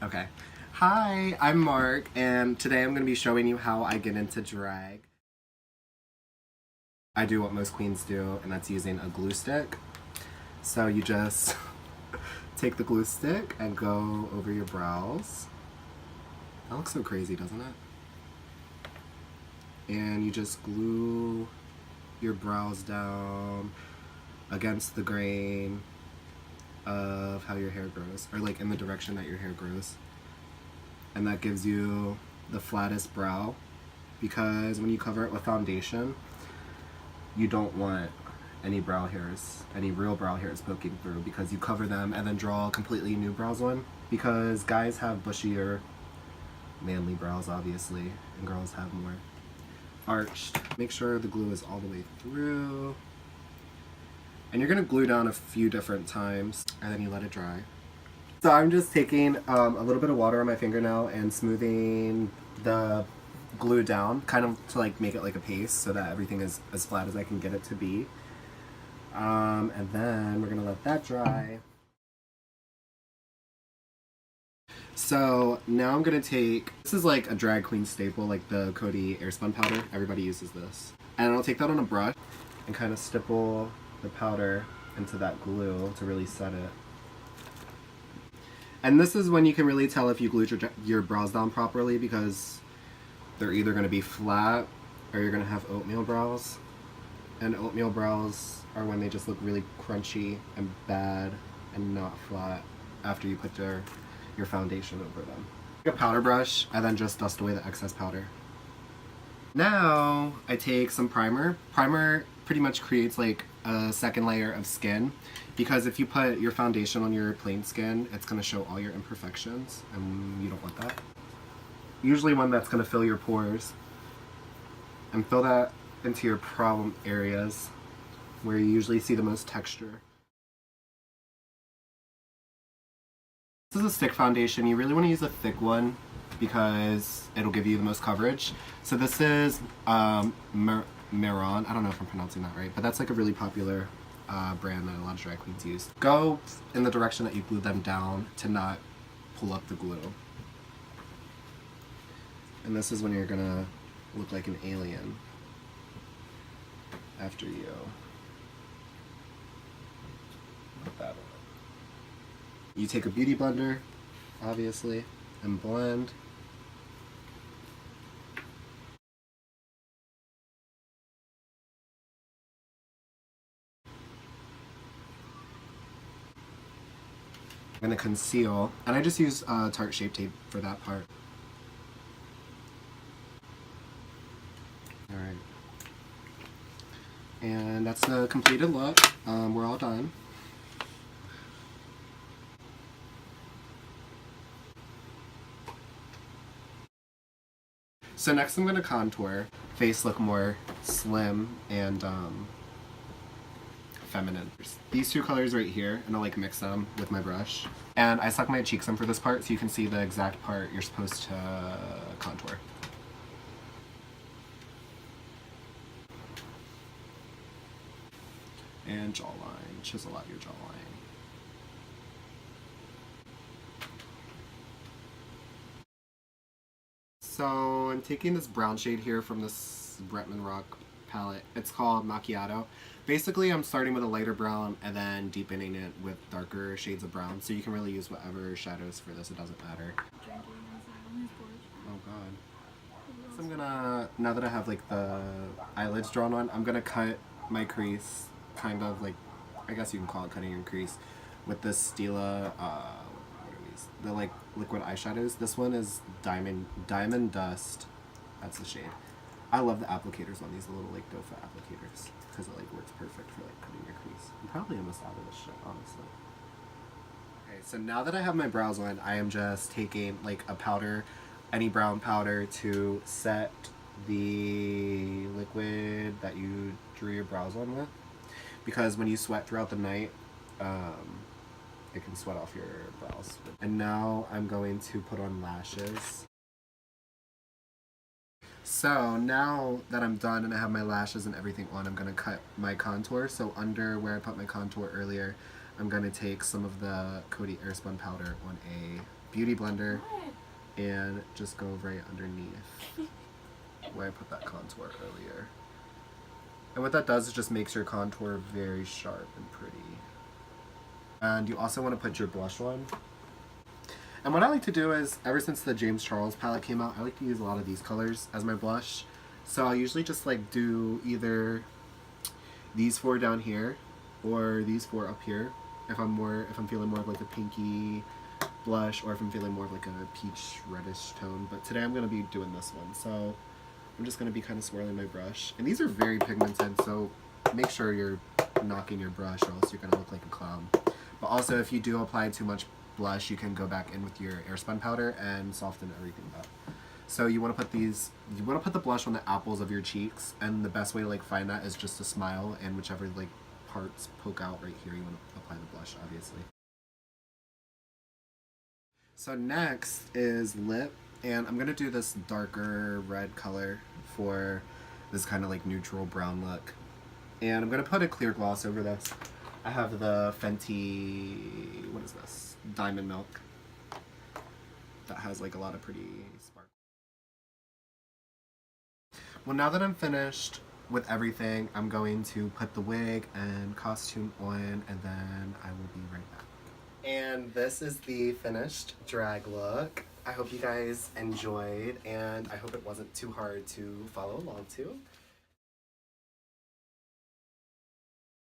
Okay. Hi, I'm Mark, and today I'm going to be showing you how I get into drag. I do what most queens do, and that's using a glue stick. So you just take the glue stick and go over your brows. That looks so crazy, doesn't it? And you just glue your brows down against the grain of how your hair grows, or like in the direction that your hair grows. And that gives you the flattest brow, because when you cover it with foundation, you don't want any brow hairs, any real brow hairs poking through, because you cover them and then draw completely new brows on. Because guys have bushier, manly brows, obviously, and girls have more arched. Make sure the glue is all the way through. And you're gonna glue down a few different times, and then you let it dry. So I'm just taking a little bit of water on my fingernail and smoothing the glue down, kind of to like make it like a paste so that everything is as flat as I can get it to be. And then we're gonna let that dry. So now I'm gonna take, this is like a drag queen staple, like the Cody Airspun powder. Everybody uses this. And I'll take that on a brush and kind of stipple the powder into that glue to really set it. And this is when you can really tell if you glued your brows down properly, because they're either going to be flat or you're going to have oatmeal brows. And oatmeal brows are when they just look really crunchy and bad and not flat after you put your foundation over them. Take a powder brush and then just dust away the excess powder. Now I take some primer. Primer pretty much creates like a second layer of skin, because if you put your foundation on your plain skin, it's going to show all your imperfections, and you don't want that. Usually one that's going to fill your pores, and fill that into your problem areas where you usually see the most texture. This is a stick foundation. You really want to use a thick one because it'll give you the most coverage. So this is Maron. I don't know if I'm pronouncing that right, but that's like a really popular brand that a lot of drag queens use. Go in the direction that you glue them down to not pull up the glue. And this is when you're gonna look like an alien after you put that on. You take a beauty blender, obviously, and blend. I'm gonna conceal, and I just use Tarte Shape Tape for that part. Alright. And that's the completed look. We're all done. So next I'm gonna contour. Face look more slim and feminine. These two colors right here, and I'll like mix them with my brush. And I suck my cheeks in for this part so you can see the exact part you're supposed to contour. And jawline, chisel out your jawline. So I'm taking this brown shade here from this Bretman Rock palette. It's called Macchiato. Basically, I'm starting with a lighter brown and then deepening it with darker shades of brown. So you can really use whatever shadows for this, it doesn't matter. Oh god. So I'm gonna, now that I have like the eyelids drawn on, I'm gonna cut my crease, kind of like, I guess you can call it cutting your crease, with this Stila, what are these? The like liquid eyeshadows. This one is Diamond Dust. That's the shade. I love the applicators on these, the little like doe-foot applicators, because it like works perfect for like cutting your crease. I'm probably almost out of this shit, honestly. Okay, so now that I have my brows on, I am just taking like a powder, any brown powder, to set the liquid that you drew your brows on with. Because when you sweat throughout the night, it can sweat off your brows. And now I'm going to put on lashes. So now that I'm done and I have my lashes and everything on, I'm going to cut my contour. So under where I put my contour earlier, I'm going to take some of the Cody Airspun powder on a beauty blender and just go right underneath where I put that contour earlier. And what that does is just makes your contour very sharp and pretty. And you also want to put your blush on. And what I like to do is, ever since the James Charles palette came out, I like to use a lot of these colors as my blush. So I'll usually just like do either these four down here or these four up here if I'm feeling more of like a pinky blush, or if I'm feeling more of like a peach reddish tone. But today I'm going to be doing this one, so I'm just going to be kind of swirling my brush. And these are very pigmented, so make sure you're knocking your brush or else you're going to look like a clown. But also, if you do apply too much blush, you can go back in with your airspun powder and soften everything up. So you want to put the blush on the apples of your cheeks, and the best way to like find that is just to smile, and whichever like parts poke out right here, you want to apply the blush, obviously. So next is lip, and I'm going to do this darker red color for this kind of like neutral brown look. And I'm going to put a clear gloss over this. I have the Fenty, what is this? Diamond Milk. That has like a lot of pretty sparkle. Well, now that I'm finished with everything, I'm going to put the wig and costume on, and then I will be right back. And this is the finished drag look. I hope you guys enjoyed, and I hope it wasn't too hard to follow along to.